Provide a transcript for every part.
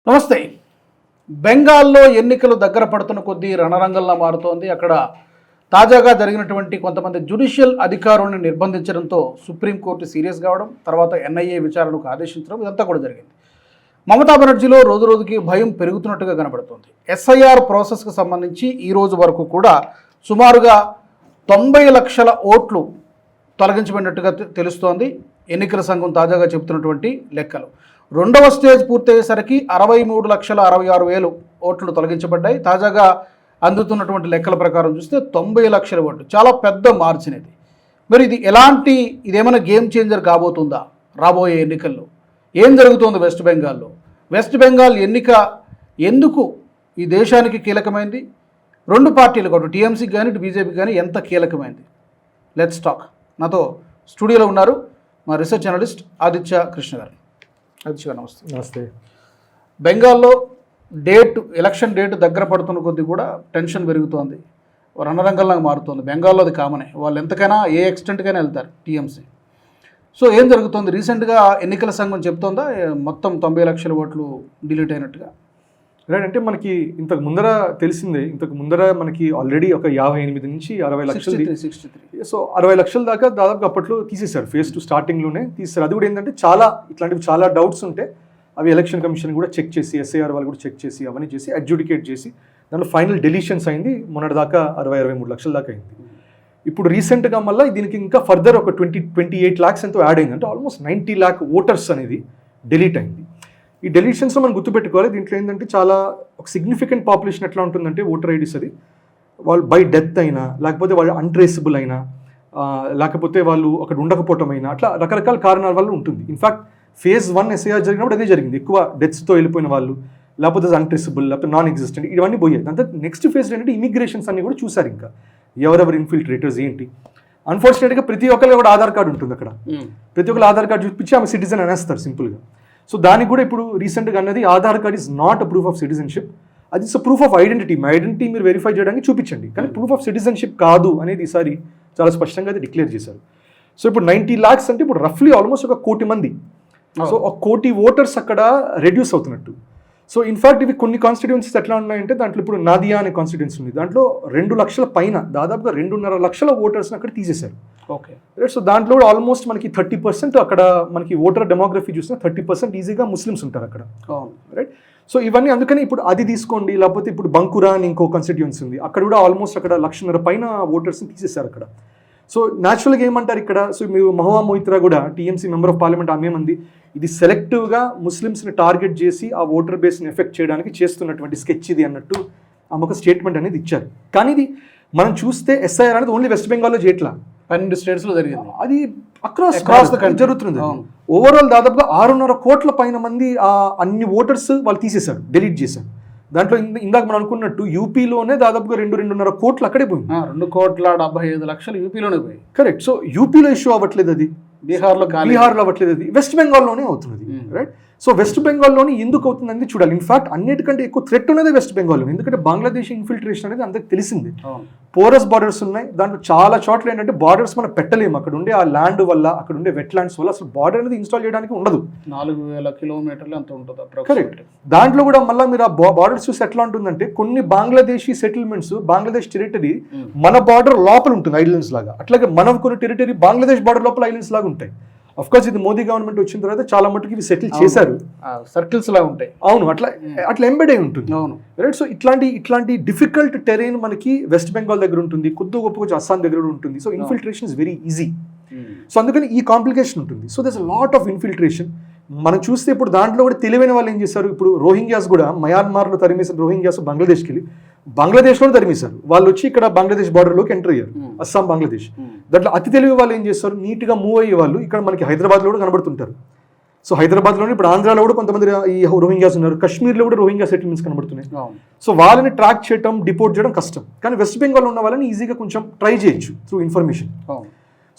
నమస్తే. బెంగాల్లో ఎన్నికలు దగ్గర పడుతున్న కొద్దీ రణరంగంలా మారుతోంది. అక్కడ తాజాగా జరిగినటువంటి కొంతమంది జ్యుడిషియల్ అధికారులను నిర్బంధించడంతో సుప్రీంకోర్టు సీరియస్ కావడం, తర్వాత ఎన్ఐఏ విచారణకు ఆదేశించడం, ఇదంతా కూడా జరిగింది. మమతా బెనర్జీలో రోజు రోజుకి భయం పెరుగుతున్నట్టుగా కనబడుతోంది. ఎస్ఐఆర్ ప్రాసెస్కి సంబంధించి ఈ రోజు వరకు కూడా సుమారుగా 90 లక్షల ఓట్లు తొలగించబడినట్టుగా తెలుస్తోంది. ఎన్నికల సంఘం తాజాగా చెబుతున్నటువంటి లెక్కలు. రెండవ స్టేజ్ పూర్తయ్యేసరికి 63,66,000 ఓట్లు తొలగించబడ్డాయి. తాజాగా అందుతున్నటువంటి లెక్కల ప్రకారం చూస్తే 90 లక్షల ఓట్లు, చాలా పెద్ద మార్జిన్ ఇది. మరి ఇదేమైనా గేమ్ చేంజర్ కాబోతుందా రాబోయే ఎన్నికల్లో? ఏం జరుగుతోంది వెస్ట్ బెంగాల్లో? వెస్ట్ బెంగాల్ ఎన్నిక ఎందుకు ఈ దేశానికి కీలకమైంది? రెండు పార్టీలు కూడా, టీఎంసీకి కానీ బీజేపీకి కానీ ఎంత కీలకమైంది? Let's talk. నాతో స్టూడియోలో ఉన్నారు మా రీసెర్చ్ జర్నలిస్ట్ ఆదిత్య కృష్ణ గారు. ఆదిత్య గారు నమస్తే. నమస్తే. బెంగాల్లో ఎలక్షన్ డేట్ దగ్గర పడుతున్న కొద్దీ కూడా టెన్షన్ పెరుగుతోంది, రణరంగంలాగా మారుతోంది. బెంగాల్లో అది కామనే, వాళ్ళు ఎంతకైనా ఏ ఎక్స్టెంట్కైనా వెళ్తారు టీఎంసీ. సో ఏం జరుగుతుంది? రీసెంట్గా ఎన్నికల సంఘం చెప్తోందా మొత్తం 90 లక్షల ఓట్లు డిలీట్ అయినట్టుగా? రైట్. అంటే మనకి ఇంతకు ముందర తెలిసిందే, ఇంతకు ముందర మనకి ఆల్రెడీ ఒక 58 నుంచి 60 లక్షలు, 63. సో 60 లక్షల దాకా దాదాపు అప్పట్లో తీసేశారు. ఫేజ్ 2 స్టార్టింగ్లోనే తీసేశారు. అది కూడా ఏంటంటే ఇట్లాంటివి చాలా డౌట్స్ ఉంటే అవి ఎలక్షన్ కమిషన్ కూడా చెక్ చేసి, ఎస్ఐఆర్ వాళ్ళు కూడా చెక్ చేసి, అవన్నీ చేసి అడ్జుడికేట్ చేసి దాంట్లో ఫైనల్ డెలిషన్స్ అయింది. మొన్నటి దాకా 60-63 లక్షల దాకా అయింది. ఇప్పుడు రీసెంట్గా మళ్ళీ దీనికి ఇంకా ఫర్దర్ ఒక 28 లాక్స్ ఎంతో యాడ్ అయింది. అంటే ఆల్మోస్ట్ 90 lakh ఓటర్స్ అనేది డిలీట్ అయింది. ఈ డెలిషన్స్లో మనం గుర్తుపెట్టుకోవాలి, దీంట్లో ఏంటంటే చాలా ఒక సిగ్నిఫికెంట్ పాపులేషన్ ఎట్లా ఉంటుందంటే ఓటర్ ఐడీస్ అది వాళ్ళు బై డెత్ అయినా, లేకపోతే వాళ్ళు అన్ట్రేసబుల్ అయినా, లేకపోతే వాళ్ళు అక్కడ ఉండకపోవటం అయినా, అట్లా రకరకాల కారణాల వల్ల ఉంటుంది. ఇన్ఫాక్ట్ ఫేజ్ 1 ఎస్ఐఆర్ జరిగినప్పుడు అదే జరిగింది. ఎక్కువ డెత్స్తో వెళ్ళిపోయిన వాళ్ళు, లేకపోతే అన్ట్రేసబుల్, లేకపోతే నాన్ ఎగ్జిస్టెంట్, ఇవన్నీ పోయాయి. అంతా నెక్స్ట్ ఫేజ్ ఏంటంటే ఇమిగ్రేషన్స్ అన్ని కూడా చూసారు. ఇంకా ఎవరెవరు ఇన్ఫిల్ట్రేటర్స్ ఏంటి. అన్ఫార్చునేట్గా ప్రతి ఒక్కరికి కూడా ఆధార్ కార్డు ఉంటుంది. అక్కడ ప్రతి ఒక్కరు ఆధార్ కార్డు చూపించి ఆమె సిటిజన్ అనేస్తారు సింపుల్గా. సో దానికి కూడా ఇప్పుడు రీసెంట్గా అన్నది Aadhaar card is not a proof of citizenship, అది ఇస్ ప్రూఫ్ ఆఫ్ ఐడెంటిటీ. మీ ఐడెంటిటీ మీరు వెరిఫై చేయడానికి చూపించండి, కానీ ప్రూఫ్ ఆఫ్ సిటిజన్షిప్ కాదు అనేది ఈసారి చాలా స్పష్టంగా అది డిక్లేర్ చేశారు. సో ఇప్పుడు 90 lakhs అంటే ఇప్పుడు రఫ్లీ ఆల్మోస్ట్ 1 కోటి మంది. సో 1 కోటి ఓటర్స్ అక్కడ రెడ్యూస్ అవుతున్నట్టు. సో ఇన్ఫాక్ట్ ఇవి కొన్ని కాన్స్టిట్యుయెన్సీస్ ఎట్లా ఉన్నాయంటే, దాంట్లో ఇప్పుడు నాదియా అనే కాన్స్టిట్యుయెన్సీ ఉంది, దాంట్లో 2 లక్షల పైన, దాదాపుగా 2.5 లక్షల ఓటర్స్ని అక్కడ తీసేశారు. Okay right. సో దాంట్లో కూడా ఆల్మోస్ట్ మనకి 30% అక్కడ మనకి ఓటర్ డెమోగ్రఫీ చూసినా 30% ఈజీగా ముస్లిమ్స్ ఉంటారు అక్కడ. రైట్. సో ఇవన్నీ అందుకని ఇప్పుడు అది తీసుకోండి, లేకపోతే ఇప్పుడు బంకురా అని ఇంకో కాన్స్టిట్యుయెన్సీ ఉంది, అక్కడ కూడా ఆల్మోస్ట్ అక్కడ 1.5 లక్షల పైన ఓటర్స్ని తీసేశారు అక్కడ. సో న్యాచురల్గా ఏమంటారు ఇక్కడ, సో మీరు మహువా మొయిత్రా కూడా టీఎంసీ మెంబర్ ఆఫ్ పార్లమెంట్, ఆమె మంది ఇది సెలెక్టివ్గా ముస్లిమ్స్ని టార్గెట్ చేసి ఆ ఓటర్ బేస్ని ఎఫెక్ట్ చేయడానికి చేస్తున్నటువంటి స్కెచ్ ఇది అన్నట్టు ఆమె ఒక స్టేట్మెంట్ అనేది ఇచ్చారు. కానీ ఇది మనం చూస్తే ఎస్ఐఆర్ అనేది ఓన్లీ వెస్ట్ బెంగాల్లో చేయట్లా, 12 స్టేట్స్లో జరిగింది. అది అక్రాస్ ద కంట్రీ జరుగుతుంది. ఓవరాల్ దాదాపుగా 6.5 కోట్ల పైన మంది అన్ని ఓటర్స్ వాళ్ళు తీసేశారు, డిలీట్ చేశారు. దాంట్లో ఇందాక మనం అనుకున్నట్టు యూపీలోనే దాదాపుగా 2.5 కోట్లు అక్కడే పోయింది. 2,75,00,000 యూపీలోనే పోయి. కరెక్ట్. సో యూపీలో ఇష్యూ అవ్వట్లేదు, అది బీహార్లో అవ్వట్లేదు, అది వెస్ట్ బెంగాల్లోనే అవుతుంది. రైట్. సో వెస్ట్ బెంగాల్లోని ఎందుకు అవుతుందని చూడాలి. ఇన్ఫాక్ట్ అన్నిటికంటే ఎక్కువ థ్రెట్ ఉన్నది వెస్ట్ బెంగాల్లో, ఎందుకంటే బంగ్లాదేశ్ ఇన్ఫిల్ట్రేషన్ అనేది అందరికి తెలిసింది. పోరస్ బార్డర్స్ ఉన్నాయి, దాంట్లో చాలా చోట్ల ఏంటంటే బార్డర్స్ మనం పెట్టలేము. అక్కడ ఉండే ఆ ల్యాండ్ వల్ల, అక్కడ ఉండే వెట్ ల్యాండ్స్ వల్ల అసలు బార్డర్ అనేది ఇన్స్టాల్ చేయడానికి ఉండదు. 4,000 కిలోమీటర్లు అంత ఉంటుంది. కరెక్ట్. దాంట్లో కూడా మళ్ళీ మీరు ఆ బార్డర్స్ చూసి ఎట్లా ఉంటుందంటే, కొన్ని బంగ్లాదేశీ సెటిల్మెంట్స్, బంగ్లాదేశ్ టెరిటరీ మన బార్డర్ లోపల ఉంటుంది ఐలాండ్స్ లాగా, అట్లాగే మన కొన్ని టెరిటరీ బంగ్లాదేశ్ బార్డర్ లోపల ఐలాండ్స్ లాగా ఉంటాయి. అఫ్ కోర్స్ ఇది మోదీ గవర్నమెంట్ వచ్చిన తర్వాత చాలా మట్టుకు ఇవి సెటిల్ చేశారు, సర్కిల్స్ లాగా ఉంటాయి. అవును, అట్లా ఎంబెడ్ అయి ఉంటుంది. అవును. రైట్. సో ఇట్లాంటి డిఫికల్ట్ టెరైన్ మనకి వెస్ట్ బెంగాల్ దగ్గర ఉంటుంది, కొద్ది గొప్ప కొంచెం అస్సాం దగ్గర ఉంటుంది. So infiltration is very easy. So అందుకని ఈ కాంప్లికేషన్ ఉంటుంది. So దర్స్ a lot of infiltration. మనం చూస్తే ఇప్పుడు దాంట్లో కూడా తెలివైన వాళ్ళు ఏం చేశారు, ఇప్పుడు రోహింగ్యాస్ కూడా మయన్మార్లో తరిమేసిన రోహింగ్యాస్ బంగ్లాదేశ్కి వెళ్ళి బంగ్లాదేశ్లో తరిమేశారు. వాళ్ళు వచ్చి ఇక్కడ బంగ్లాదేశ్ బార్డర్లోకి ఎంటర్ అయ్యారు, అస్సాం బంగ్లాదేశ్. దాంట్లో అతి తెలివి వాళ్ళు ఏం చేస్తారు, నీట్గా మూవ్ అయ్యే వాళ్ళు ఇక్కడ మనకి హైదరాబాద్లో కూడా కనబడుతుంటారు. సో హైదరాబాద్లోనే ఇప్పుడు ఆంధ్రాలో కూడా కొంతమంది ఈ రోహింగ్యాస్ ఉన్నారు, కశ్మీర్లో కూడా రోహింగ్యా సెటిల్మెంట్స్ కనబడుతున్నాయి. సో వాళ్ళని ట్రాక్ చేయడం, డిపోర్ట్ చేయడం కష్టం, కానీ వెస్ట్ బెంగాల్లో ఉన్న వాళ్ళని ఈజీగా కొంచెం ట్రై చేయొచ్చు through information.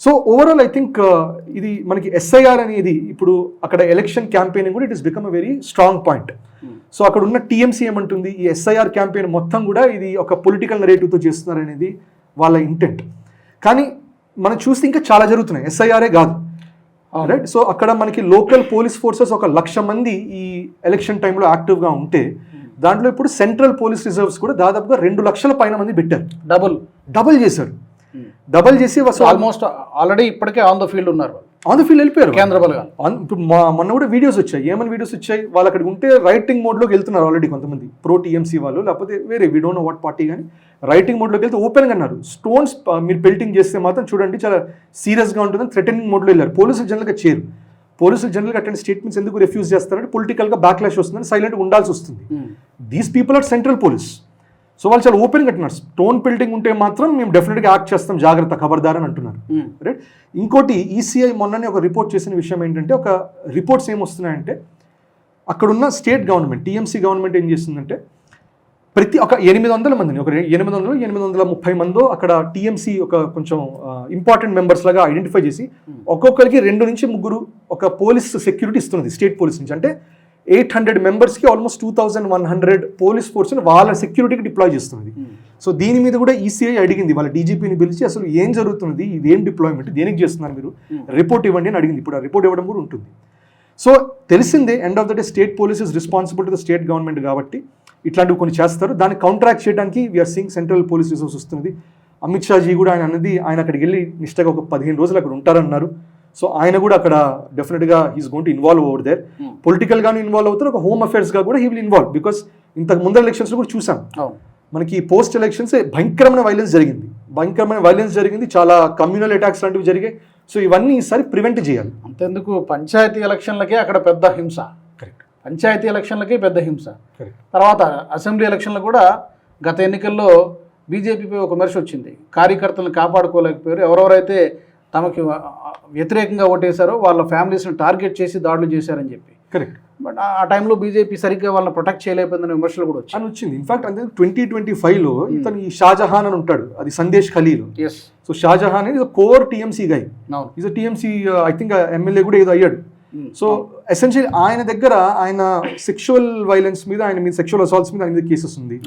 So overall I think ఇది మనకి ఎస్ఐఆర్ అనేది ఇప్పుడు అక్కడ ఎలక్షన్ క్యాంపెయిన్ కూడా it is become a very strong point. So అక్కడ ఉన్న టీఎంసీ ఏమంటుంది, ఈ ఎస్ఐఆర్ క్యాంపెయిన్ మొత్తం కూడా ఇది ఒక పొలిటికల్ నరేటివ్తో చేస్తున్నారు అనేది వాళ్ళ ఇంటెంట్. కానీ మనం చూస్తే ఇంకా చాలా జరుగుతున్నాయి, ఎస్ఐఆరే కాదు. రైట్. సో అక్కడ మనకి లోకల్ పోలీస్ ఫోర్సెస్ 1,00,000 మంది ఈ ఎలక్షన్ టైంలో యాక్టివ్గా ఉంటే దాంట్లో ఇప్పుడు సెంట్రల్ పోలీస్ రిజర్వ్స్ కూడా దాదాపుగా 2 లక్షల పైన మంది పెట్టారు. డబుల్ చేశారు. డబుల్ చేసి ఆల్మోస్ట్ ఆల్రెడీ ఇప్పటికే ఆన్ ద ఫీల్డ్ ఉన్నారు. ఆన్ ద ఫీల్డ్ వెళ్ళిపోయారు కేంద్ర బలగాలు. ఇప్పుడు మొన్న కూడా వీడియోస్ వచ్చాయి. ఏమైనా వీడియోస్ వచ్చాయి, వాళ్ళు అక్కడికి ఉంటే రైటింగ్ మోడ్లోకి వెళ్తున్నారు ఆల్రెడీ కొంతమంది ప్రో టీఎంసీ వాళ్ళు, లేకపోతే వేరే we don't know what party, కానీ రైటింగ్ మోడ్లోకి వెళ్తే ఓపెన్గా అన్నారు. స్టోన్స్ మీరు పెల్టింగ్ చేస్తే మాత్రం చూడండి చాలా సీరియస్గా ఉంటుందని థ్రెటనింగ్ మోడ్లో వెళ్ళారు. పోలీసులు జనరల్గా చేయరు. పోలీసులు జనరల్గా అటువంటి స్టేట్మెంట్స్ ఎందుకు రిఫ్యూజ్ చేస్తారంటే పొలిటికల్గా బ్యాక్లాష్ వస్తుందని సైలెంట్గా ఉండాల్సి వస్తుంది. These people or central police. So వాళ్ళు చాలా ఓపెన్గా అంటున్నారు స్టోన్ పెల్టింగ్ ఉంటే మాత్రం మేము డెఫినెట్గా యాక్ట్ చేస్తాం, జాగ్రత్త, ఖబర్దార్ అని అంటున్నారు. రైట్. ఇంకోటి ఈసీఐ మొన్ననే ఒక రిపోర్ట్ చేసిన విషయం ఏంటంటే, ఒక రిపోర్ట్స్ ఏమొస్తున్నాయంటే అక్కడున్న స్టేట్ గవర్నమెంట్ టీఎంసీ గవర్నమెంట్ ఏం చేస్తుందంటే ప్రతి ఒక 800 మందిని, ఒక 830 మందో అక్కడ టీఎంసీ ఒక కొంచెం ఇంపార్టెంట్ మెంబర్స్ లాగా ఐడెంటిఫై చేసి ఒక్కొక్కరికి 2 నుంచి 3 ఒక పోలీస్ సెక్యూరిటీ ఇస్తున్నది స్టేట్ పోలీస్ నుంచి. అంటే 800 మెంబర్స్కి ఆల్మోస్ట్ 2100 పోలీస్ ఫోర్స్ని వాళ్ళ సెక్యూరిటీకి డిప్లాయ్ చేస్తున్నది. సో దీని మీద కూడా ఈసీఐ అడిగింది వాళ్ళ డీజీపీని పిలిచి అసలు ఏం జరుగుతున్నది, ఇదేం డిప్లాయ్మెంట్, దేనికి చేస్తున్నారు మీరు, రిపోర్ట్ ఇవ్వండి అని అడిగింది. ఇప్పుడు ఆ రిపోర్ట్ ఇవ్వడం కూడా ఉంటుంది. సో తెలిసిందే end of the day state police is responsible to the state government కాబట్టి ఇట్లాంటివి కొన్ని చేస్తారు. దాన్ని కౌంట్రాక్ట్ చేయడానికి we are seeing central police resource వస్తుంది. అమిత్ షాజీ కూడా ఆయన అన్నది ఆయన అక్కడికి వెళ్ళి నిష్టగా ఒక 15 రోజులు అక్కడ ఉంటారన్నారు. సో ఆయన కూడా అక్కడ డెఫినెట్గా he's going to involve over there. పొలిటికల్గాను ఇన్వాల్వ్ అవుతారు, ఒక హోమ్ అఫేర్స్గా కూడా హీ విల్ ఇన్వాల్వ్. బికాస్ ఇంతకు ముందర ఎలక్షన్స్లో కూడా చూసాం మనకి పోస్ట్ ఎలక్షన్స్ భయంకరమైన వైలెన్స్ జరిగింది, చాలా కమ్యూనల్ అటాక్స్ లాంటివి జరిగాయి. సో ఇవన్నీ ఈసారి ప్రివెంట్ చేయాలి. అంతెందుకు పంచాయతీ ఎలక్షన్లకే అక్కడ పెద్ద హింస. కరెక్ట్. పంచాయతీ ఎలక్షన్లకే పెద్ద హింస. కరెక్ట్. తర్వాత అసెంబ్లీ ఎలక్షన్లు కూడా గత ఎన్నికల్లో బీజేపీపై ఒక విమర్శ వచ్చింది. కార్యకర్తలను కాపాడుకోలేకపోయారు, ఎవరెవరైతే తమకి వ్యతిరేకంగా ఓటేశారో వాళ్ళ ఫ్యామిలీస్ని టార్గెట్ చేసి దాడులు చేశారని చెప్పి. కరెక్ట్. బట్ ఆ టైంలో బీజేపీ సరిగ్గా వాళ్ళని ప్రొటెక్ట్ చేయలేకపోయిందనే విమర్శలు కూడా వచ్చింది. ఇన్ఫాక్ట్ అంటే 2025లో ఇతను ఈ షాజహాన్ అని ఉంటాడు, అది సందేశ్ ఖలీల్. ఎస్. సో షాజహాన్ ఇది core TMC guy, is TMC I think MLA కూడా ఏదో అయ్యాడు. సో ఎసెన్షియల్ ఆయన దగ్గర ఆయన సెక్షువల్ వైలెన్స్ మీద, ఆయన మీద సెక్షువల్ అసాల్ట్స్ మీద ఆయన మీద కేసెస్ ఉంది.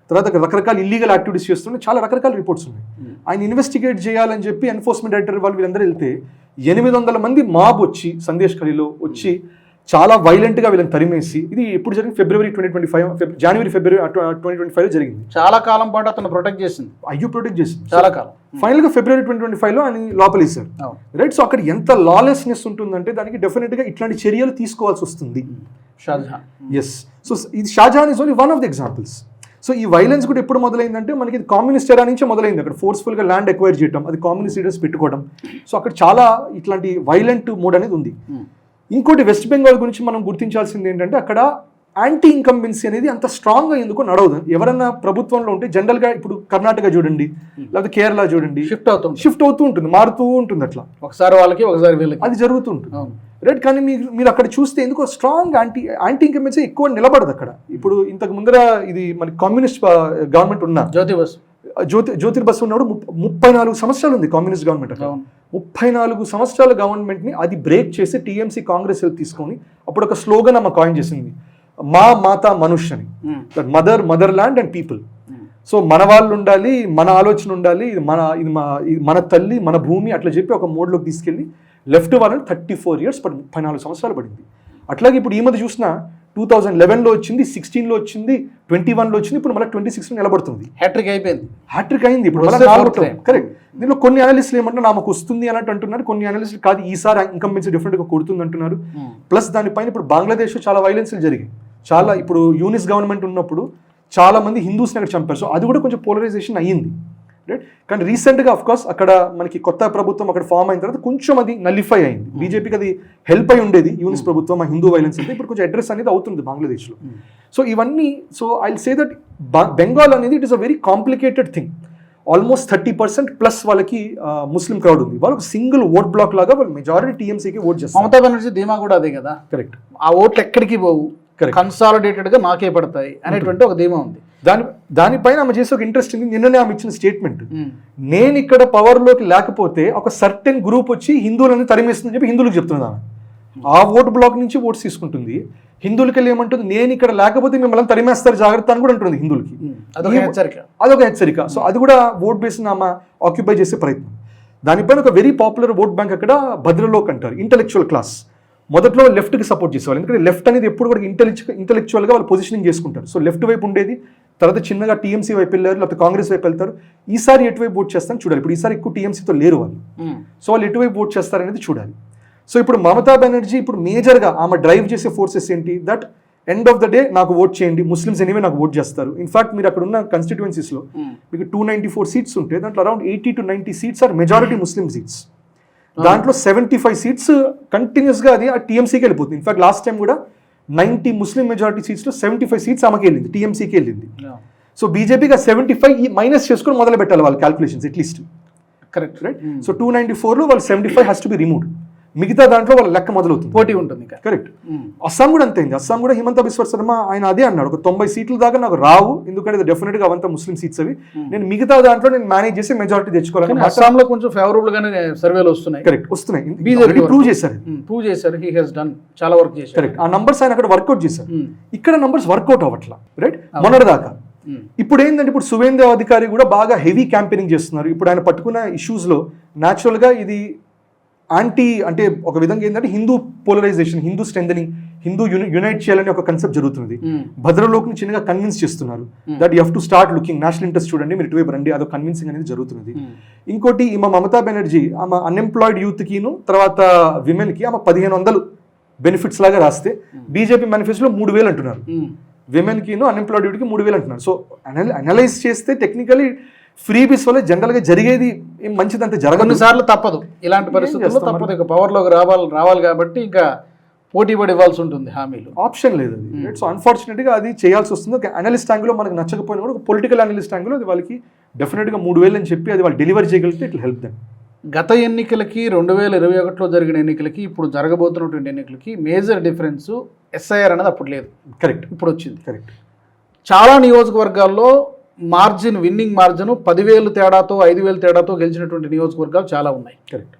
తర్వాత రకరకాల ఇల్లీగల్ యాక్టివిటీస్ చేస్తుంటే చాలా రకరకాల రిపోర్ట్స్ ఉన్నాయి. ఆయన ఇన్వెస్టిగేట్ చేయాలని చెప్పి ఎన్ఫోర్స్మెంట్ డైరెక్టర్ వాళ్ళు వీళ్ళందరూ వెళ్తే 800 మంది మాబ్ వచ్చి సందేశ్ ఖలీలో వచ్చి చాలా వైలెంట్గా వీళ్ళని తరిమేసి, ఇది ఎప్పుడు జరిగింది ఫిబ్రవరి 2025, జనవరి ఫిబ్రవరి 2025లో జరిగింది. చాలా కాలం పాటు అతను ప్రొటెక్ట్ చేసింది, ప్రొటెక్ట్ చేసింది చాలా కాలం. ఫైనల్గా ఫిబ్రవరి 2025లో ఆయన లోపలేశారు. రైట్. సో అక్కడ ఎంత లాలెస్నెస్ ఉంటుందంటే దానికి డెఫినెట్గా ఇట్లాంటి చర్యలు తీసుకోవాల్సి వస్తుంది. షాజహాన్. ఎస్. సో ఇది Shahjahan is only one of the examples. So ఈ వైలెన్స్ కూడా ఎప్పుడు మొదలైందంటే మనకి ఇది కమ్యూనిస్ట్ ఎరా నుంచే మొదలైంది. అక్కడ ఫోర్స్ఫుల్గా ల్యాండ్ ఎక్వైర్ చేయడం, అది కమ్యూనిస్ట్ లీడర్స్ పెట్టుకోవడం. సో అక్కడ చాలా ఇట్లాంటి వైలెంట్ మోడ్ అనేది ఉంది. ఇంకోటి వెస్ట్ బెంగాల్ గురించి మనం గుర్తించాల్సింది ఏంటంటే అక్కడ యాంటీ ఇన్కంబెన్సీ అనేది అంత స్ట్రాంగ్గా ఎందుకో నడవదు. ఎవరన్నా ప్రభుత్వంలో ఉంటే జనరల్గా ఇప్పుడు కర్ణాటక చూడండి, లేకపోతే కేరళ చూడండి, షిఫ్ట్ అవుతూ ఉంటుంది, మారుతూ ఉంటుంది. అట్లా ఒకసారి వాళ్ళకి ఒకసారి వీళ్ళకి అది జరుగుతూ ఉంటుంది. రైట్. కానీ మీరు అక్కడ చూస్తే ఎందుకో స్ట్రాంగ్ యాంటీ ఇన్కంబెన్సీ ఎక్కువ నిలబడదు అక్కడ. ఇప్పుడు ఇంతకు ముందర ఇది మన కమ్యూనిస్ట్ గవర్నమెంట్ ఉన్న జ్యోతిర్ బసు ఉన్నప్పుడు 34 సంవత్సరాలు ఉంది కమ్యూనిస్ట్ గవర్నమెంట్ అక్కడ. 34 సంవత్సరాల గవర్నమెంట్ని అది బ్రేక్ చేసి టీఎంసీ కాంగ్రెస్ తీసుకొని అప్పుడు ఒక స్లోగన్ ఆమె కాయిన్ చేసింది, మా మాతా మనుష్ అని. Mother land and people. So మన వాళ్ళు ఉండాలి, మన ఆలోచన ఉండాలి, ఇది మన తల్లి, మన భూమి, అట్లా చెప్పి ఒక మోడ్లోకి తీసుకెళ్ళి లెఫ్ట్ వాళ్ళని 34 ఇయర్స్ 34 సంవత్సరాలు పడింది. అట్లాగే ఇప్పుడు ఈ మధ్య చూసినా 2011లో వచ్చింది, 16లో వచ్చింది, 21లో వచ్చింది, ఇప్పుడు మళ్ళీ 26లో నిలబడుతుంది. హ్యాట్రిక్ అయింది ఇప్పుడు. కరెక్ట్. దీనిలో కొన్ని అనలిస్టులు ఏమంటే నాకు వస్తుంది అన్నట్టు అంటున్నారు, కొన్ని అనలిస్టులు కాదు ఈసారి ఇన్కంబెన్సీ డెఫినెట్గా కొడుతుంది అంటున్నారు. ప్లస్ దానిపైన ఇప్పుడు బంగ్లాదేశ్లో చాలా వైలెన్స్లు జరిగాయి. చాలా ఇప్పుడు యూనిస్ గవర్నమెంట్ ఉన్నప్పుడు చాలా మంది హిందూస్ని అక్కడ చంపారు. సో అది కూడా కొంచెం పోలరైజేషన్ అయ్యింది. రైట్. కానీ రీసెంట్గా అఫ్కోర్స్ అక్కడ మనకి కొత్త ప్రభుత్వం అక్కడ ఫామ్ అయిన తర్వాత కొంచెం అది నల్లిఫై అయింది. బీజేపీకి అది హెల్ప్ అయి ఉండేది యూనిస్ ప్రభుత్వం ఆ హిందూ వైలెన్స్ అంటే, ఇప్పుడు కొంచెం అడ్రస్ అనేది అవుతుంది బంగ్లాదేశ్లో. సో ఇవన్నీ, so I will say that Bengal అనేది it is a very complicated thing. Almost 30% plus వాళ్ళకి ముస్లిం క్రౌడ్ ఉంది. వాళ్ళకి సింగిల్ ఓట్ బ్లాక్ లాగా వాళ్ళు మెజారిటీ టీఎంసీకి ఓట్ చేస్తారు. మమతా బెనర్జీ ధీమా కూడా అదే కదా. కరెక్ట్. ఆ ఓట్లు ఎక్కడికి పోవు, కన్సాలిడేటెడ్గా నాకే పడతాయి అనేటువంటి ఒక ధీమా ఉంది. దానిపైన ఆమె చేసే ఒక ఇంట్రెస్టింగ్, నిన్ననే ఆమె ఇచ్చిన స్టేట్మెంట్, నేను ఇక్కడ పవర్లోకి లేకపోతే ఒక సర్టెన్ గ్రూప్ వచ్చి హిందువులని తరిమేస్తుందని చెప్పి హిందువులకు చెప్తున్నది ఆమె. ఆ ఓట్ బ్లాక్ నుంచి ఓట్స్ తీసుకుంటుంది. హిందువులకి వెళ్ళి ఏమంటుంది, నేను ఇక్కడ లేకపోతే మిమ్మల్ని తరిమేస్తారు జాగ్రత్త అని కూడా అంటుంది హిందువులకి. అదొక హెచ్చరిక. సో అది కూడా ఓట్ బేస్ని ఆమె ఆక్యుపై చేసే ప్రయత్నం. దానిపైన ఒక వెరీ పాపులర్ ఓట్ బ్యాంక్ అక్కడ భద్రలోక్ అంటారు, ఇంటెలెక్చువల్ క్లాస్. మొదట్లో లెఫ్ట్కి సపోర్ట్ చేసేవాళ్ళు, ఎందుకంటే లెఫ్ట్ అనేది ఎప్పుడు కూడా ఇంటెలెక్చువల్గా వాళ్ళు పొజిషనింగ్ చేసుకుంటారు. సో లెఫ్ట్ వైపు ఉండేది, తర్వాత చిన్నగా టీఎంసీ వైపు వెళ్ళారు, లేకపోతే కాంగ్రెస్ వైపు వెళ్తారు. ఈసారి ఎటువైపు ఓట్ చేస్తారని చూడాలి. ఇప్పుడు ఈసారి ఎక్కువ టీఎంసీతో లేరు వాళ్ళు, సో వాళ్ళు ఎటువైపు ఓట్ చేస్తారనేది చూడాలి. సో ఇప్పుడు మమతా బెనర్జీ ఇప్పుడు మేజర్గా ఆమె డ్రైవ్ చేసే ఫోర్సెస్ ఏంటి, that end of the day నాకు ఓట్ చేయండి, ముస్లిమ్స్ ఎనీవే నాకు ఓట్ చేస్తారు. ఇన్ఫాక్ట్ మీరు అక్కడ ఉన్న కాన్స్టిట్యుయెన్సీస్లో మీకు 294 సీట్స్ ఉంటే దాంట్లో around 80 to 90 seats are majority Muslim seats. దాంట్లో 75 సీట్స్ కంటిన్యూస్గా అది ఆ టీఎంసీకి వెళ్ళిపోతుంది. ఇన్ఫాక్ట్ లాస్ట్ టైం కూడా 90 ముస్లిం మెజారిటీ సీట్స్లో 75 సీట్స్ ఆమెకి వెళ్ళింది, టీఎంసీకి వెళ్ళింది. సో బీజేపీకి 75 మైనస్ చేసుకుని మొదలు పెట్టాలి వాళ్ళ calculations at least. Correct, right. So 294లో వాళ్ళు 75 హ్యాస్ టు బి రిమూవ్డ్. మిగతా దాంట్లో వాళ్ళ లెక్క మొదలవుతుంది, పోటీ ఉంటుంది. కరెక్ట్. అస్సాం కూడా అంతే అయింది. అస్సాం కూడా హిమంత బిశ్వ శర్మ ఆయన అదే అన్నాడు, ఒక 90 సీట్ల దాకా నాకు రావు, ఎందుకంటే డెఫినెట్గా అవంతా ముస్లిం సీట్స్ అవి, నేను మిగతా దాంట్లో నేను మేనేజ్ చేసి మెజారిటీ తెచ్చుకోవాలని. అస్సాంలో కొంచెం ఫేవరబుల్ గానే సర్వేలు వస్తున్నాయి. కరెక్ట్, వస్తున్నాయి. బీజేపీ ప్రూవ్ చేశారు, హీ హస్ డన్, చాలా వర్క్ చేశారు. కరెక్ట్. ఆ నంబర్స్ ఆయన అక్కడ వర్కౌట్ చేశారు, ఇక్కడ నంబర్స్ వర్కౌట్ అవ్వట్లా, రైట్. మొన్నటిదాకా ఇప్పుడు ఏంటంటే ఇప్పుడు సువేంద్ర అధికారి కూడా బాగా హెవీ క్యాంపెయినింగ్ చేస్తున్నారు. ఇప్పుడు ఆయన పట్టుకున్న ఇష్యూస్లో న్యాచురల్గా ఇది యాంటీ, అంటే ఒక విధంగా ఏంటంటే Hindu polarisation, Hindu strengthening, Hindu unite చేయాలని ఒక కాన్సెప్ట్ జరుగుతుంది. భద్రలోక్ని చిన్నగా కన్విన్స్ చేస్తున్నారు that you have to start looking national interest చూడండి, మీరు ఇటువైపు రండి, అదొక కన్విన్సింగ్ అనేది జరుగుతుంది. ఇంకోటి ఈమె మమతా బెనర్జీ ఆమె అన్ఎంప్లాయిడ్ యూత్కిను తర్వాత విమెన్కి ఆమె 1500 బెనిఫిట్స్ లాగా రాస్తే బీజేపీ మేనిఫెస్టోలో 3000 అంటున్నారు. విమెన్కిను అన్ఎంప్లాయిడ్ యూత్కి 3000 అంటున్నారు. సో అనలైజ్ చేస్తే టెక్నికలీ ఫ్రీ బీస్ వల్ల జనరల్గా జరిగేది ఏం మంచిదంటే జరగదు. కొన్నిసార్లు తప్పదు, ఇలాంటి పరిస్థితుల్లో తప్పదు, ఇక పవర్లోకి రావాలి కాబట్టి ఇంకా పోటీ పడి ఇవ్వాల్సి ఉంటుంది, హామీలు ఆప్షన్ లేదు అది. సో అన్ఫార్చునేట్గా అది చేయాల్సి వస్తుంది. ఒక అనలిస్ట్ యాంగిల్లో మనకు నచ్చకపోయినా కూడా ఒక పొలిటికల్ అనలిస్ట్ యాంగిల్లో అది వాళ్ళకి డెఫినెట్గా 3000 అని చెప్పి అది వాళ్ళు డెలివరీ చేయగలిగితే ఇట్ హెల్ప్ దెమ్. గత ఎన్నికలకి 2021లో జరిగిన ఎన్నికలకి ఇప్పుడు జరగబోతున్నటువంటి ఎన్నికలకి మేజర్ డిఫరెన్స్ ఎస్ఐఆర్ అనేది అప్పుడు లేదు, కరెక్ట్, ఇప్పుడు వచ్చింది. కరెక్ట్. చాలా నియోజకవర్గాల్లో మార్జిన్, విన్నింగ్ మార్జిన్ 10,000 తేడాతో 5,000 తేడాతో గెలిచినటువంటి నియోజకవర్గాలు చాలా ఉన్నాయి. కరెక్ట్.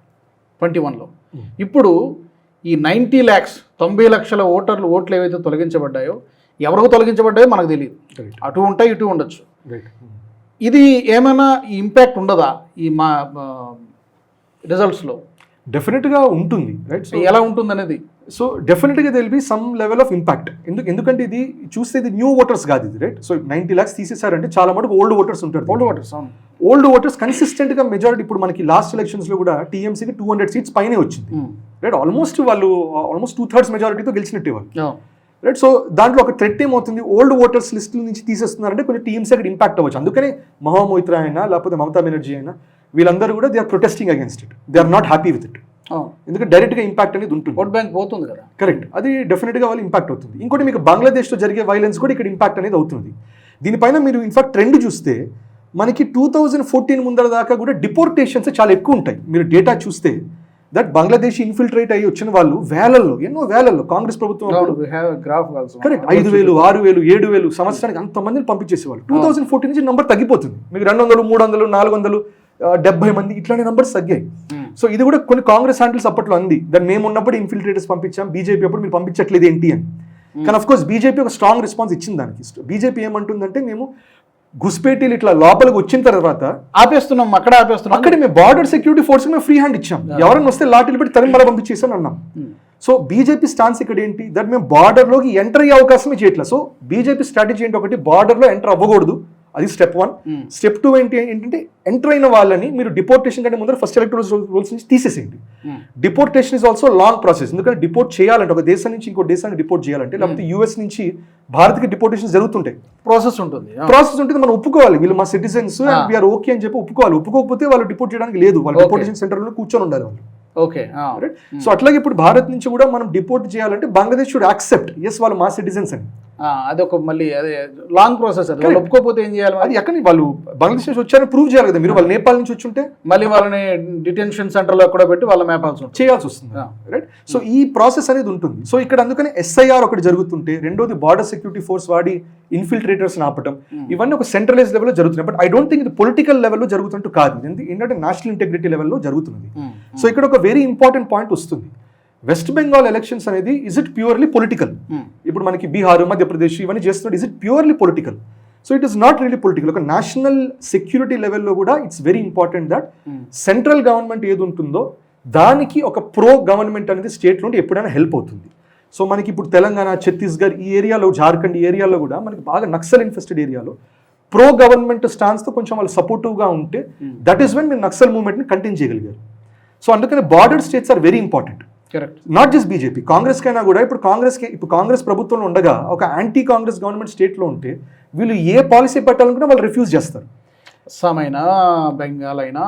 21లో ఇప్పుడు ఈ 90 lakhs 90 లక్షల ఓట్లు ఏవైతే తొలగించబడ్డాయో, ఎవరికి తొలగించబడ్డాయో మనకు తెలియదు, అటు ఉంటాయి ఇటు ఉండొచ్చు. ఇది ఏమైనా ఇంపాక్ట్ ఉండదా ఈ మా రిజల్ట్స్లో? డెఫినెట్గా ఉంటుంది, రైట్. సో ఎలా ఉంటుంది అనేది, సో డెఫినెట్గా there'll be some level of impact. ఎందుకంటే ఇది చూస్తే ఇది న్యూ ఓటర్స్ కాదు ఇది, రైట్. సో 90 lakhs తీసేసారంటే చాలా మటుకు ఓల్డ్ ఓటర్స్ ఉంటారు. ఓల్డ్ ఓటర్స్ కన్సిస్టెంట్గా మెజారిటీ ఇప్పుడు మనకి లాస్ట్ ఎలక్షన్స్లో కూడా టీఎంసీకి 200 సీట్స్ పైనే వచ్చింది, రైట్. ఆల్మోస్ట్ 2/3 మెజారిటీతో గెలిచినట్టే వాళ్ళు, రైట్. సో దాంట్లో ఒక థ్రెట్ ఏమవుతుంది, ఓల్డ్ ఓటర్స్ లిస్ట్ నుంచి తీసేస్తున్నారంటే కొంచెం టీఎంసీ అక్కడ ఇంపాక్ట్ అవ్వచ్చు. అందుకనే మహామోయిత్రా అయినా లేకపోతే మమతా బెనర్జీ అయినా వీళ్ళందరూ కూడా they are protesting against it, they are not happy with it. ఎందుకంటే డైరెక్ట్గా ఇంపాక్ట్ అనేది ఉంటుంది, ఓట్ బ్యాంక్ పోతుంది కదా. కరెక్ట్, అది డెఫినెట్గా వాళ్ళు ఇంపాక్ట్ అవుతుంది. ఇంకోటి మీకు బంగ్లాదేశ్లో జరిగే వైలెన్స్ కూడా ఇక్కడ ఇంపాక్ట్ అనేది అవుతుంది. దీనిపైన మీరు ఇన్ఫాక్ట్ ట్రెండ్ చూస్తే మనకి 2014 ముందర దాకా కూడా డిపోర్టేషన్స్ చాలా ఎక్కువ ఉంటాయి. మీరు డేటా చూస్తే దట్ బంగ్లాదేశ్ ఇన్ఫిల్ట్రేట్ అయ్యి వచ్చిన వాళ్ళు ఎన్నో వేలల్లో కాంగ్రెస్ ప్రభుత్వం కరెక్ట్ 5,000, 6,000, 7,000 సంవత్సరానికి అంతమందిని పంపించేసేవాళ్ళు. 2014 నుంచి నెంబర్ తగ్గిపోతుంది, మీకు 200, 300, 400, 70 మంది ఇట్లాంటి నంబర్స్ తగ్గాయి. సో ఇది కూడా కొన్ని కాంగ్రెస్ హ్యాండిల్స్ అప్పట్లో అంది, దాన్ని మేము ఉన్నప్పుడు ఇన్ఫిల్ట్రేటర్స్ పంపించాం, బీజేపీ అప్పుడు మీరు పంపించట్లేదు ఏంటి అని. కానీ అఫ్ కోర్స్ బీజేపీ ఒక స్ట్రాంగ్ రెస్పాన్స్ ఇచ్చింది దానికి. బీజేపీ ఏమంటుందంటే మేము గుస్పేటీలు ఇట్లా లోపలికి వచ్చిన తర్వాత ఆపేస్తున్నాం, అక్కడ మేము బార్డర్ సెక్యూరిటీ ఫోర్స్ మేము ఫ్రీ హ్యాండ్ ఇచ్చాం, ఎవరైనా వస్తే లాఠీలు పెట్టి తరిమి మళ్ళీ పంపించేసాను అన్నాం. సో బీజేపీ స్టాన్స్ ఇక్కడ ఏంటి, దట్ మేము బార్డర్లోకి ఎంటర్ అయ్యే అవకాశమే చేయట్లేదు. సో బీజేపీ స్ట్రాటజీ ఏంటి, ఒకటి బార్డర్లో ఎంటర్ అవ్వకూడదు, అది స్టెప్ 1. స్టెప్ 2 ఏంటంటే ఎంటర్ అయిన వాళ్ళని మీరు డిపోర్టేషన్ కంటే ముందర ఫస్ట్ ఎలక్టరల్ రూల్స్ నుంచి తీసేసేయండి. Deportation is also long process, ఎందుకంటే డిపోర్ట్ చేయాలంటే ఒక దేశం నుంచి ఇంకో దేశాన్ని డిపోర్ట్ చేయాలంటే లేకపోతే యూఎస్ నుంచి భారత్కి డిపోర్టేషన్ జరుగుతుంటాయి, ప్రాసెస్ ఉంటుంది. మనం ఒప్పుకోవాలి, వీళ్ళు మా సిటిజన్స్ వీఆర్ ఓకే అని చెప్పి ఒప్పుకోవాలి. ఒప్పుకోకపోతే వాళ్ళు డిపోర్ట్ చేయడానికి లేదు, వాళ్ళు డిపోర్టేషన్ సెంటర్లో కూర్చొని ఉండాలి వాళ్ళు. ఓకే, సో అట్లాగే ఇప్పుడు భారత్ నుంచి కూడా మనం డిపోర్ట్ చేయాలంటే బంగ్లాదేశ్ షుడ్ యాక్సెప్ట్ ఎస్ వాళ్ళు మా సిటిజన్స్ అని. అదొక మళ్ళీ అదే లాంగ్ ప్రాసెస్, అది ఒప్పుకోకపోతే ఏం చేయాలి, అది ఎక్కడ వాళ్ళు బంగ్లాదేశ్ నుంచి వచ్చారని ప్రూవ్ చేయాలి కదా. మీరు వాళ్ళు నేపాల్ నుంచి వచ్చి ఉంటే మళ్ళీ వాళ్ళని డిటెన్షన్ సెంటర్లో కూడా పెట్టి వాళ్ళ చేయాల్సి వస్తుంది, రైట్. సో ఈ ప్రాసెస్ అనేది ఉంటుంది. సో ఇక్కడ అందుకని ఎస్ఐఆర్ ఒకటి జరుగుతుంటే, రెండోది బార్డర్ సెక్యూరిటీ ఫోర్స్ వాడి ఇన్ఫిల్ట్రేటర్స్ ఆపటం, ఇవన్నీ ఒక సెంట్రలైజ్ లెవెల్లో జరుగుతున్నాయి. బట్ ఐ డోంట్ థింక్ ఇది పొలిటికల్ లెవెల్లో జరుగుతున్నట్టు కాదు, ఏంటంటే నేషనల్ ఇంటెగ్రిటీ లెవెల్లో జరుగుతుంది. సో ఇక్కడ ఒక వెరీ ఇంపార్టెంట్ పాయింట్ వస్తుంది, వెస్ట్ బెంగాల్ ఎలక్షన్స్ అనేది ఇజ్ ఇట్ ప్యూర్లీ పొలిటికల్. ఇప్పుడు మనకి బీహార్, మధ్యప్రదేశ్ ఇవన్నీ చేస్తున్నట్టు is it purely political. So it is not really political. ఒక నేషనల్ సెక్యూరిటీ లెవెల్లో కూడా it's very important that central government ఏది ఉంటుందో దానికి ఒక ప్రో గవర్నమెంట్ అనేది స్టేట్ నుండి ఎప్పుడైనా హెల్ప్ అవుతుంది. సో మనకి ఇప్పుడు తెలంగాణ, ఛత్తీస్గఢ్ ఈ ఏరియాలో, జార్ఖండ్ ఈ ఏరియాలో కూడా మనకి బాగా నక్సల్ ఇన్ఫెస్టెడ్ ఏరియాలో ప్రో గవర్నమెంట్ స్టాన్స్తో కొంచెం వాళ్ళు సపోర్టివ్గా ఉంటే దట్ ఈస్ వెన్ మీరు నక్సల్ మూవ్మెంట్ని కంటిన్యూ చేయగలిగారు. సో అందుకని border states are very important. Correct. Not just BJP, కాంగ్రెస్కైనా కూడా ఇప్పుడు కాంగ్రెస్ ప్రభుత్వంలో ఉండగా ఒక యాంటీ కాంగ్రెస్ గవర్నమెంట్ స్టేట్లో ఉంటే వీళ్ళు ఏ పాలసీ పెట్టాలనుకున్నా వాళ్ళు రిఫ్యూజ్ చేస్తారు. అస్సాం అయినా, బెంగాల్ అయినా,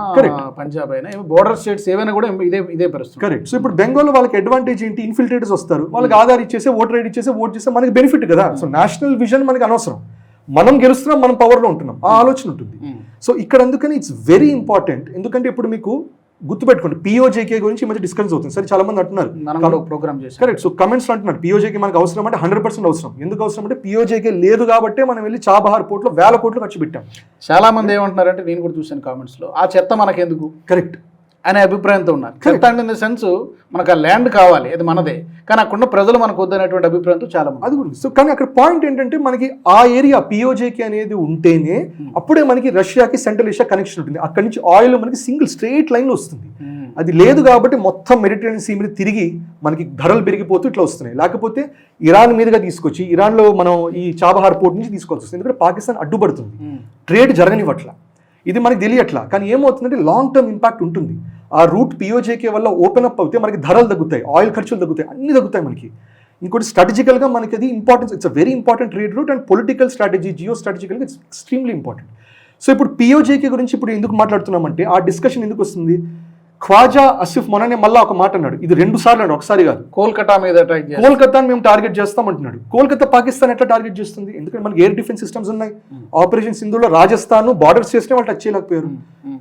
పంజాబ్ అయినా, బోర్డర్ స్టేట్స్ ఏవైనా కూడా ఇదే పరిస్థితి. కరెక్ట్. సో ఇప్పుడు బెంగాల్ వాళ్ళకి అడ్వాంటేజ్ ఏంటి? ఇన్ఫిల్ట్రేటర్స్ వస్తారు, వాళ్ళకి ఆధార్ ఇచ్చేసి ఓటర్ ఐడి ఇచ్చేసి ఓట్ చేస్తే మనకి బెనిఫిట్ కదా. సో నేషనల్ విజన్ మనకి అనవసరం, మనం గెలుస్తున్నాం, మనం పవర్లో ఉంటున్నాం, ఆ ఆలోచన ఉంటుంది. సో ఇక్కడ అందుకని ఇట్స్ వెరీ ఇంపార్టెంట్. ఎందుకంటే ఇప్పుడు మీకు గుర్తుపెట్టుకోండి, పిఓజేకే గురించి ఈ మధ్య డిస్కస్ అవుతుంది. సరే చాలా మంది అంటున్నారు ప్రోగ్రామ్ చేసి, కరెక్ట్. సో కమెంట్స్ అంటున్నారు పిఓజేకే మనకు అవసరం అంటే 100% అవసరం. ఎందుకు అవసరం అంటే పిఓజేకే లేదు కాబట్టి మనం వెళ్ళి చాబహార్ పోర్ట్లో 1000 కోట్లు ఖర్చు పెట్టాం. చాలా మంది ఏమంటున్నారంటే, నేను కూడా చూశాను కామెంట్స్ లో, ఆ చెత్త మనకెందుకు కరెక్ట్ అనే అభిప్రాయంతో ఉన్నారు. చెత్త అంటే ఇన్ ద సెన్స్ మనకు ఆ ల్యాండ్ కావాలి, అది మనదే, కానీ అక్కడ ప్రజలు మనకు వద్దనేటువంటి అభిప్రాయంతో చాలా మంది. అది కూడా. సో కానీ అక్కడ పాయింట్ ఏంటంటే మనకి ఆ ఏరియా పిఓజేకే అనేది ఉంటేనే అప్పుడే మనకి రష్యాకి, సెంట్రల్ ఏషియా కనెక్షన్ ఉంటుంది. అక్కడి నుంచి ఆయిల్ మనకి సింగిల్ స్ట్రైట్ లైన్లో వస్తుంది. అది లేదు కాబట్టి మొత్తం మెడిటరేనియన్ సీ మీద తిరిగి మనకి ధరలు పెరిగిపోతూ ఇట్లా వస్తున్నాయి. లేకపోతే ఇరాన్ మీదుగా తీసుకొచ్చి ఇరాన్లో మనం ఈ చాబహార్ పోర్ట్ నుంచి తీసుకోవాల్సి వస్తుంది. ఎందుకంటే పాకిస్తాన్ అడ్డుపడుతుంది, ట్రేడ్ జరగనివ్వట్ల. ఇది మనకి తెలియట్లా, కానీ ఏమవుతుందంటే లాంగ్ టర్మ్ ఇంపాక్ట్ ఉంటుంది. ఆ రూట్ పిఓజేకే వల్ల ఓపెన్ అప్ అవుతే మనకి ధరలు తగ్గుతాయి, ఆయిల్ ఖర్చులు తగ్గుతాయి, అన్ని తగ్గుతాయి మనకి. ఇంకోటి స్ట్రాటజికల్గా మనకి అది importance, it's a very important trade route and political strategy, geo స్ట్రాటజికల్గా ఇట్స్ ఎక్స్ట్రీమ్లీ ఇంపార్టెంట్. సో ఇప్పుడు పిఓజేకే గురించి ఇప్పుడు ఎందుకు మాట్లాడుతున్నామంటే ఆ డిస్కషన్ ఎందుకు వస్తుంది? ఖ్వాజా ఆసిఫ్ మొన్ననే మళ్ళీ ఒక మాట అన్నాడు, ఇది 2 సార్లు అన్నాడు, ఒకసారి కాదు. కోల్కతా మీద కోల్కతాని మేము టార్గెట్ చేస్తాం అంటున్నాడు. కోల్కతా పాకిస్తాన్ ఎట్లా టార్గెట్ చేస్తుంది? ఎందుకంటే మనకి ఎయిర్ డిఫెన్స్ సిస్టమ్స్ ఉన్నాయి. ఆపరేషన్ సింధులో రాజస్థాన్ బార్డర్స్ చేస్తే వాళ్ళు టచ్ చేయలేకపోయారు.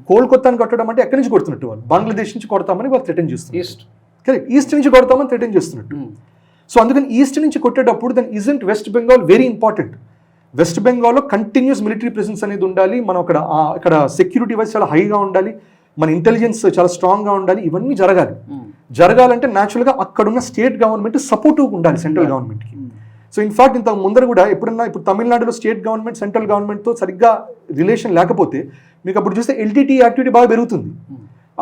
కోల్కతాని కొట్టడం అంటే ఎక్కడి నుంచి కొడుతున్నట్టు? వాళ్ళు బంగ్లాదేశ్ నుంచి కొడతామని వాళ్ళు థ్రెటన్ చేస్తున్నారు. కరెక్ట్, ఈస్ట్ నుంచి కొడతామని థ్రెటన్ చేస్తున్నట్టు. సో అందుకని ఈస్ట్ నుంచి కొట్టేటప్పుడు then isn't West Bengal very important. West బెంగాల్లో కంటిన్యూస్ మిలిటరీ ప్రెసెన్స్ అనేది ఉండాలి. మనం అక్కడ సెక్యూరిటీ వైజ్ చాలా హైగా ఉండాలి, మన ఇంటెలిజెన్స్ చాలా స్ట్రాంగ్గా ఉండాలి. ఇవన్నీ జరగాలంటే న్యాచురల్గా అక్కడున్న స్టేట్ గవర్నమెంట్ సపోర్టివ్గా ఉండాలి సెంట్రల్ గవర్నమెంట్కి. సో ఇన్ఫాక్ట్ ఇంతకు ముందర కూడా ఇప్పుడు తమిళనాడులో స్టేట్ గవర్నమెంట్ సెంట్రల్ గవర్నమెంట్తో సరిగ్గా రిలేషన్ లేకపోతే మీకు అప్పుడు చూస్తే ఎల్టీటీ యాక్టివిటీ బాగా పెరుగుతుంది.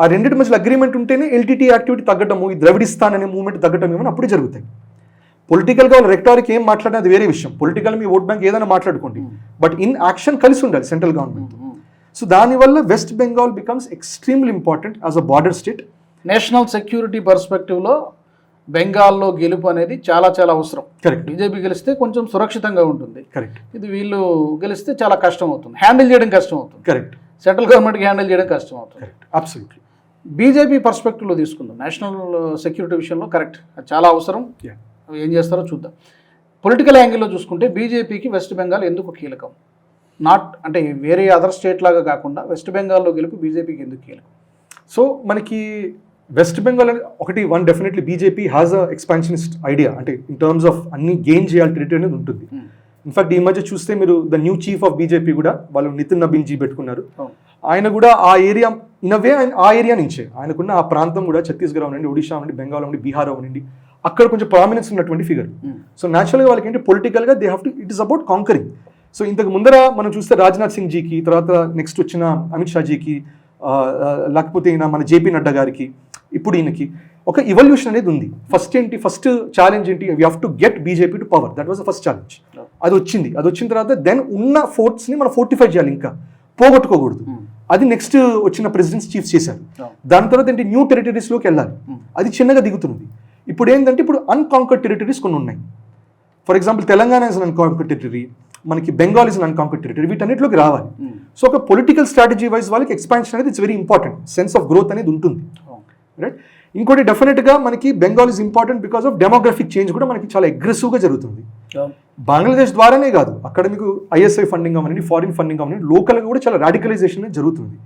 ఆ రెండింటి మధ్యలో అగ్రిమెంట్ ఉంటేనే ఎల్టీటీ యాక్టివిటీ తగ్గటము, ఈ ద్రవిడిస్తాన్ అనే మూవ్మెంట్ తగ్గటం ఏమైనా అప్పుడే జరుగుతాయి. పొలిటికల్గా వాళ్ళు రెక్టారిక్ ఏం మాట్లాడినా అది వేరే విషయం. పొలిటికల్ మీ ఓట్ బ్యాంక్ ఏదైనా మాట్లాడుకోండి, బట్ ఇన్ యాక్షన్ కలిసి ఉండాలి సెంట్రల్ గవర్నమెంట్. సో దానివల్ల West Bengal becomes extremely important as a border state. National security పర్స్పెక్టివ్లో బెంగాల్లో గెలుపు అనేది చాలా చాలా అవసరం. కరెక్ట్. బీజేపీ గెలిస్తే కొంచెం సురక్షితంగా ఉంటుంది. కరెక్ట్. ఇది వీళ్ళు గెలిస్తే చాలా కష్టం అవుతుంది, హ్యాండిల్ చేయడం కష్టం అవుతుంది. కరెక్ట్. సెంట్రల్ గవర్నమెంట్కి హ్యాండిల్ చేయడం కష్టం అవుతుంది. Correct, absolutely. బీజేపీ పర్స్పెక్టివ్లో తీసుకుందాం, నేషనల్ సెక్యూరిటీ విషయంలో కరెక్ట్ అది చాలా అవసరం. ఏం చేస్తారో చూద్దాం. పొలిటికల్ యాంగిల్లో చూసుకుంటే బీజేపీకి వెస్ట్ బెంగాల్ ఎందుకు కీలకం? నాట్ అంటే వేరే అదర్ స్టేట్ లాగా కాకుండా వెస్ట్ బెంగాల్లో గెలుపు బీజేపీకి ఎందుకు కీలకం? సో మనకి west Bengal one definitely BJP has a expansionist idea. అంటే ఇన్ టర్మ్స్ ఆఫ్ అన్ని గెయిన్ చేయాలి టెరిటరీ అనేది ఉంటుంది. ఇన్ఫాక్ట్ ఈ మధ్య చూస్తే మీరు the new chief of BJP కూడా వాళ్ళు నితిన్ నబీన్ జీ పెట్టుకున్నారు. ఆయన కూడా ఆ ఏరియా ఇనవే ఆ ఏరియా నుంచే ఆయనకున్న ఆ ప్రాంతం కూడా ఛత్తీస్గఢ్ అవనండి, ఒడిషా అవనండి, బెంగాల్ అవనండి, బీహార్ అవనండి, అక్కడ కొంచెం ప్రామినెన్స్ ఉన్నటువంటి ఫిగర్. సో న్యాచురల్గా వాళ్ళకి ఏంటి పొలిటికల్గా they have to it is about conquering. So ఇంతకు ముందర మనం చూస్తే రాజ్నాథ్ సింగ్ జీకి, తర్వాత నెక్స్ట్ వచ్చిన అమిత్ షా జీకి, లేకపోతే ఈయన మన జేపీ నడ్డా గారికి, ఇప్పుడు ఈయనకి ఒక ఇవల్యూషన్ అనేది ఉంది. ఫస్ట్ ఛాలెంజ్ ఏంటి? We have to get BJP to power. That was the first challenge. అది వచ్చిన తర్వాత దెన్ ఉన్న ఫోర్ట్స్ని మనం ఫోర్టిఫై చేయాలి, ఇంకా పోగొట్టుకోకూడదు. అది నెక్స్ట్ వచ్చిన ప్రెసిడెంట్స్ చీఫ్స్ చేశారు. దాని తర్వాత ఏంటి? న్యూ టెరిటరీస్లోకి వెళ్ళాలి. అది చిన్నగా దిగుతుంది. ఇప్పుడు ఏంటంటే ఇప్పుడు అన్కాంకర్డ్ టెరిటరీస్ కొన్ని ఉన్నాయి. For example Telangana is an unconquered territory, మనకి Bengal is an unconquered territory. వీటన్నిటిలోకి రావాలి. సో ఒక పొలిటికల్ స్ట్రాటజీ వైజ్ వాళ్ళకి ఎక్స్పాన్షన్ అనేది it's very important. Sense of growth అనేది ఉంటుంది, రైట్? ఇంకోటి డెఫినెట్గా మనకి Bengal is important because of demographic change కూడా మనకి చాలా అగ్రెసివ్గా జరుగుతుంది. బంగ్లాదేశ్ ద్వారానే కాదు, అక్కడ మీకు ఐఎస్ఐ ఫండింగ్ అవ్వనండి, ఫారిన్ ఫండింగ్ అవ్వనండి, లోకల్గా కూడా చాలా రాడికలైజేషన్ జరుగుతుంది.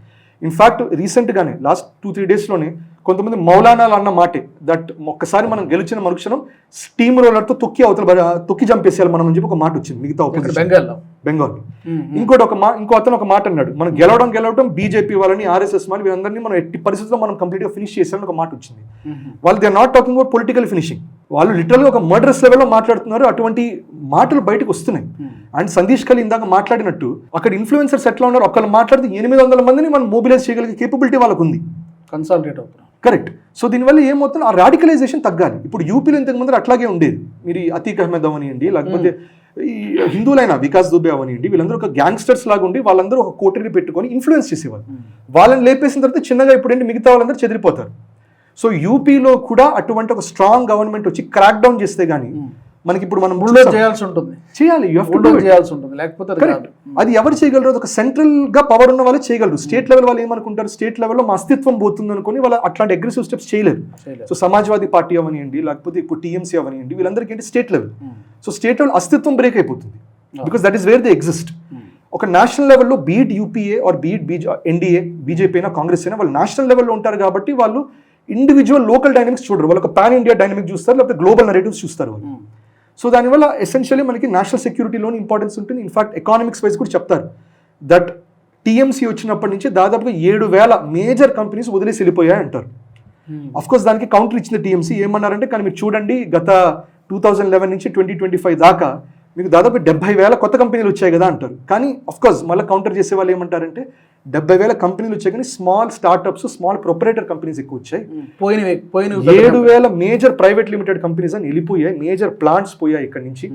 ఇన్ఫాక్ట్ రీసెంట్గానే లాస్ట్ 2-3 డేస్లోనే కొంతమంది మౌలానాలు అన్న మాటే దట్ ఒక్కసారి మనం గెలిచిన మరుక్షణం స్టీమ్ రోలర్తో తొక్కి చంపేసేయాలి మనం అని చెప్పి ఒక మాట వచ్చింది మిగతా బెంగాల్. ఇంకో అతను ఒక మాట అన్నాడు, మనం గెలవడం బీజేపీ వాళ్ళని, ఆర్ఎస్ఎస్ వాళ్ళని, వీళ్ళందరినీ మనం ఎట్టి పరిస్థితుల్లో మనం కంప్లీట్గా ఫినిష్ చేసామని ఒక మాట వచ్చింది. వాళ్ళు they are not talking about political finishing, వాళ్ళు లిటరల్గా ఒక మర్డరస్ లెవెల్లో మాట్లాడుతున్నారు. అటువంటి మాటలు బయటకు వస్తున్నాయి. అండ్ సందేశ్ ఖలీ ఇందాక మాట్లాడినట్టు అక్కడ ఇన్ఫ్లుయెన్సర్స్ ఎట్లా ఉన్నారు, ఒకళ్ళు మాట్లాడితే 800 మందిని మనం మొబిలైజ్ చేయగలిగే కేపబిలిటీ వాళ్ళకు ఉంది. కన్సాలిడేట్ అవుతున్నారు. కరెక్ట్. సో దీనివల్ల ఏమవుతుంది, ఆ రాడికలైజేషన్ తగ్గాలి. ఇప్పుడు యూపీలో ఇంతకు ముందు అట్లాగే ఉండేది. మీరు అతీక్ అహ్మద్ అవనియండి, లేకపోతే ఈ హిందువులైన వికాస్ దుబే అవనియండి, వీళ్ళందరూ ఒక గ్యాంగ్స్టర్స్ లాగా ఉండి వాళ్ళందరూ ఒక కోటరీని పెట్టుకొని ఇన్ఫ్లుయెన్స్ చేసేవాళ్ళు. వాళ్ళని లేపేసిన తర్వాత చిన్నగా ఇప్పుడేంటి మిగతా వాళ్ళందరూ చెదిరిపోతారు. సో యూపీలో కూడా అటువంటి ఒక స్ట్రాంగ్ గవర్నమెంట్ వచ్చి క్రాక్ డౌన్ చేస్తే గానీ మనకి ఇప్పుడు మనం చేయాల్సి ఉంటుంది, చేయాల్సి ఉంటుంది, లేకపోతే అది ఎవరు చేయగలరు, ఒక సెంట్రల్ గా పవర్ ఉన్న వాళ్ళు చేయగలరు. స్టేట్ లెవెల్ వాళ్ళు ఏమనుకుంటారు, స్టేట్ లెవెల్లో మా అస్తిత్వం పోతుంది అనుకుని వాళ్ళు అట్లాంటి అగ్రెసివ్ స్టెప్స్ చేయలేరు. సో సమాజ్వాదీ పార్టీ అవనియండి, లేకపోతే ఇప్పుడు టీఎంసీ అవనియండి, వీళ్ళందరికీ ఏంటి state level. So state level అస్తిత్వం బ్రేక్ అయిపోతుంది, because that is where they exist. ఒక నేషనల్ లెవెల్లో beat UPA or beat NDA, BJP అయినా కాంగ్రెస్ అయినా వాళ్ళు నేషనల్ లెవెల్లో ఉంటారు కాబట్టి వాళ్ళు ఇండివిజువల్ లోకల్ డైనమిక్స్ చూడరు. వాళ్ళు ఒక పాన్ ఇండియా డైనమిక్ చూస్తారు, లేకపోతే గ్లోబల్ నరేటివ్స్ చూస్తారు వాళ్ళు. సో దానివల్ల ఎసెన్షియల్లీ మనకి నేషనల్ సెక్యూరిటీలోని ఇంపార్టెన్స్ ఉంటుంది. ఇన్ఫాక్ట్ ఎకానమిక్స్ వైజ్ కూడా చెప్తారు దట్ టీఎంసీ వచ్చినప్పటి నుంచి దాదాపుగా 7,000 మేజర్ కంపెనీస్ వదిలేసి వెళ్ళిపోయాయి అంటారు. అఫ్కోర్స్ దానికి కౌంటర్ ఇచ్చింది టీఎంసీ. ఏమన్నారంటే కానీ మీరు చూడండి గత 2011 నుంచి 2025 దాకా మీకు దాదాపు 70,000 కొత్త కంపెనీలు వచ్చాయి కదా అంటారు. కానీ అఫ్కోర్స్ మళ్ళీ కౌంటర్ చేసే వాళ్ళు ఏమంటారంటే 70,000 కంపెనీలు వచ్చాయి కానీ small startups, small proprietor companies ఎక్కువ వచ్చాయి. 7,000 మేజర్ ప్రైవేట్ లిమిటెడ్ కంపెనీస్ అని వెళ్ళిపోయాయి, మేజర్ ప్లాంట్స్ పోయాయి ఇక్కడ నుంచి.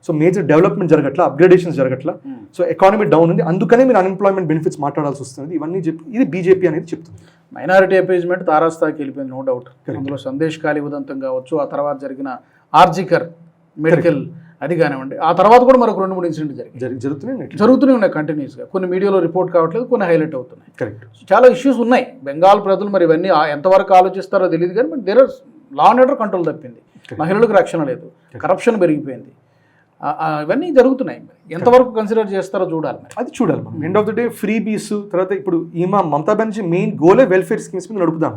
సో మేజర్ డెవలప్మెంట్ జరగట్లా, అప్గ్రేడేషన్స్ జరగట్లా. సో ఎకానమీ డౌన్ ఉంది, అందుకనే మీరు అన్ఎంప్లాయ్మెంట్ బెనిఫిట్స్ మాట్లాడాల్సి వస్తుంది. ఇవన్నీ చెప్పి ఇది బీజేపీ అనేది చెప్తుంది. మైనారిటీ అపేజ్మెంట్ తారాస్థాయికి వెళ్ళిపోయింది, నో డౌట్. అందులో సందేశ్ ఖాళీ ఉదంతం కావచ్చు, ఆ తర్వాత జరిగిన ఆర్జికర్ మెడికల్ అది కానివ్వండి, ఆ తర్వాత కూడా మరొక 2-3 ఇన్సిడెంట్ జరుగుతూనే ఉన్నాయి కంటిన్యూస్గా. కొన్ని మీడియాలో రిపోర్ట్ కావట్లేదు, కొన్ని హైలైట్ అవుతున్నాయి. కరెక్ట్. చాలా ఇష్యూస్ ఉన్నాయి. బెంగాల్ ప్రజలు మరి ఇవన్నీ ఎంతవరకు ఆలోచిస్తారో తెలియదు కానీ but there are law and order control తప్పింది, మహిళలకు రక్షణ లేదు, కరప్షన్ పెరిగిపోయింది, ఇవన్నీ జరుగుతున్నాయి. ఎంతవరకు కన్సిడర్ చేస్తారో చూడాలి, అది చూడాలి మనం. End of the day freebies తర్వాత ఇప్పుడు ఈమె మమతా బెనర్జీ మెయిన్ గోలే వెల్ఫేర్ స్కీమ్స్ మీద నడుపుదాం.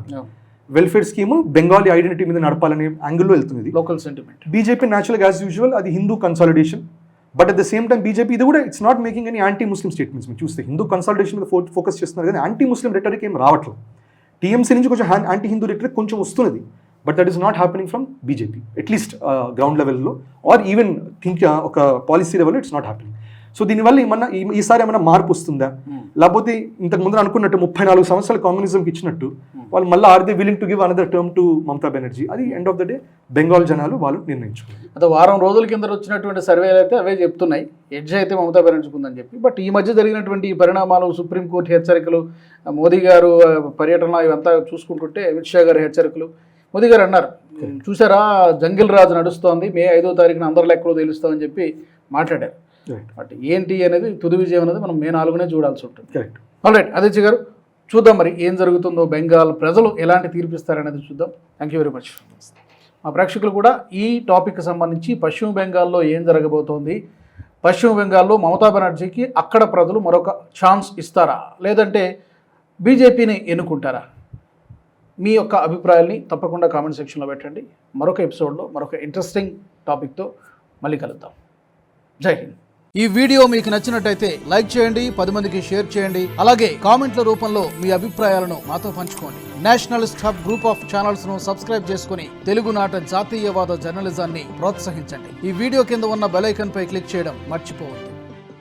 వెల్ఫేర్ స్కీమ్ బెంగాలీ ఐడెంటిటీ మీద నడపాలనే యాంగిల్లో వెళ్తుంది. Local sentiment. BJP natural as usual అది Hindu consolidation, but at the same time BJP ఇది కూడా it's not making any anti Muslim statements. మీరు చూస్తే హిందూ కన్సాలిడేషన్ మీద ఫోకస్ చేస్తున్నారు కానీ యాంటీ ముస్లిం రెటరిక్ ఏం రావట్లేదు. టీఎంసీ నుంచి కొంచెం యాంటీ హిందూ రెటరిక్ కొంచెం వస్తున్నది, but that is not happening from BJP at least ground లెవెల్లో ఆర్ ఈవెన్ థింక్ ఒక పాలసీ లెవెల్లో ఇట్స్ నాట్ హ్యాపెనింగ్. సో దీనివల్ల ఏమన్నా ఈసారి ఏమైనా మార్పు వస్తుందా, లేకపోతే ఇంతకు ముందు అనుకున్నట్టు 34 సంవత్సరాలు కమ్యూనిజంకి ఇచ్చినట్టు వాళ్ళు మళ్ళీ are they willing to give another term to Mamata Banerjee? అది end of the day Bengal జనాలు వాళ్ళు నిర్ణయించుకున్నారు. అదే వారం రోజుల కింద వచ్చినటువంటి సర్వేలు అయితే అవే చెప్తున్నాయి, ఎడ్జ్ అయితే మమతా బెనర్జీకి ఉందని చెప్పి. బట్ ఈ మధ్య జరిగినటువంటి ఈ పరిణామాలు, సుప్రీంకోర్టు హెచ్చరికలు, మోదీ గారు పర్యటన ఇవంతా చూసుకుంటుంటే అమిత్ షా గారి హెచ్చరికలు, మోదీ గారు అన్నారు చూసారా జంగిల్ రాజు నడుస్తోంది, మే 5వ తారీఖున అందరి లెక్కలు తెలుస్తామని చెప్పి మాట్లాడారు. బట్ ఏంటి అనేది తుది విజయం అనేది మనం మే 4నే చూడాల్సి ఉంటుంది. కరెక్ట్. ఆల్రైట్ ఆదిత్య గారు, చూద్దాం మరి ఏం జరుగుతుందో, బెంగాల్ ప్రజలు ఎలాంటి తీర్పిస్తారనేది చూద్దాం. Thank you very much. మా ప్రేక్షకులు కూడా ఈ టాపిక్కి సంబంధించి పశ్చిమ బెంగాల్లో ఏం జరగబోతోంది, పశ్చిమ బెంగాల్లో మమతా బెనర్జీకి అక్కడ ప్రజలు మరొక ఛాన్స్ ఇస్తారా లేదంటే బీజేపీని ఎన్నుకుంటారా, మీ యొక్క అభిప్రాయాల్ని తప్పకుండా కామెంట్ సెక్షన్లో పెట్టండి. మరొక ఎపిసోడ్లో మరొక ఇంట్రెస్టింగ్ టాపిక్తో మళ్ళీ కలుద్దాం. జై హింద్. ఈ వీడియో మీకు నచ్చినట్టయితే లైక్ చేయండి, 10 మందికి షేర్ చేయండి. అలాగే కామెంట్ల రూపంలో మీ అభిప్రాయాలను మాతో పంచుకోండి. Nationalist hub group of channels ను సబ్స్క్రైబ్ చేసుకుని తెలుగునాట జాతీయవాద జర్నలిజాన్ని ప్రోత్సహించండి. ఈ వీడియో కింద ఉన్న బెల్ ఐకాన్ పై క్లిక్ చేయడం మర్చిపోవద్దు.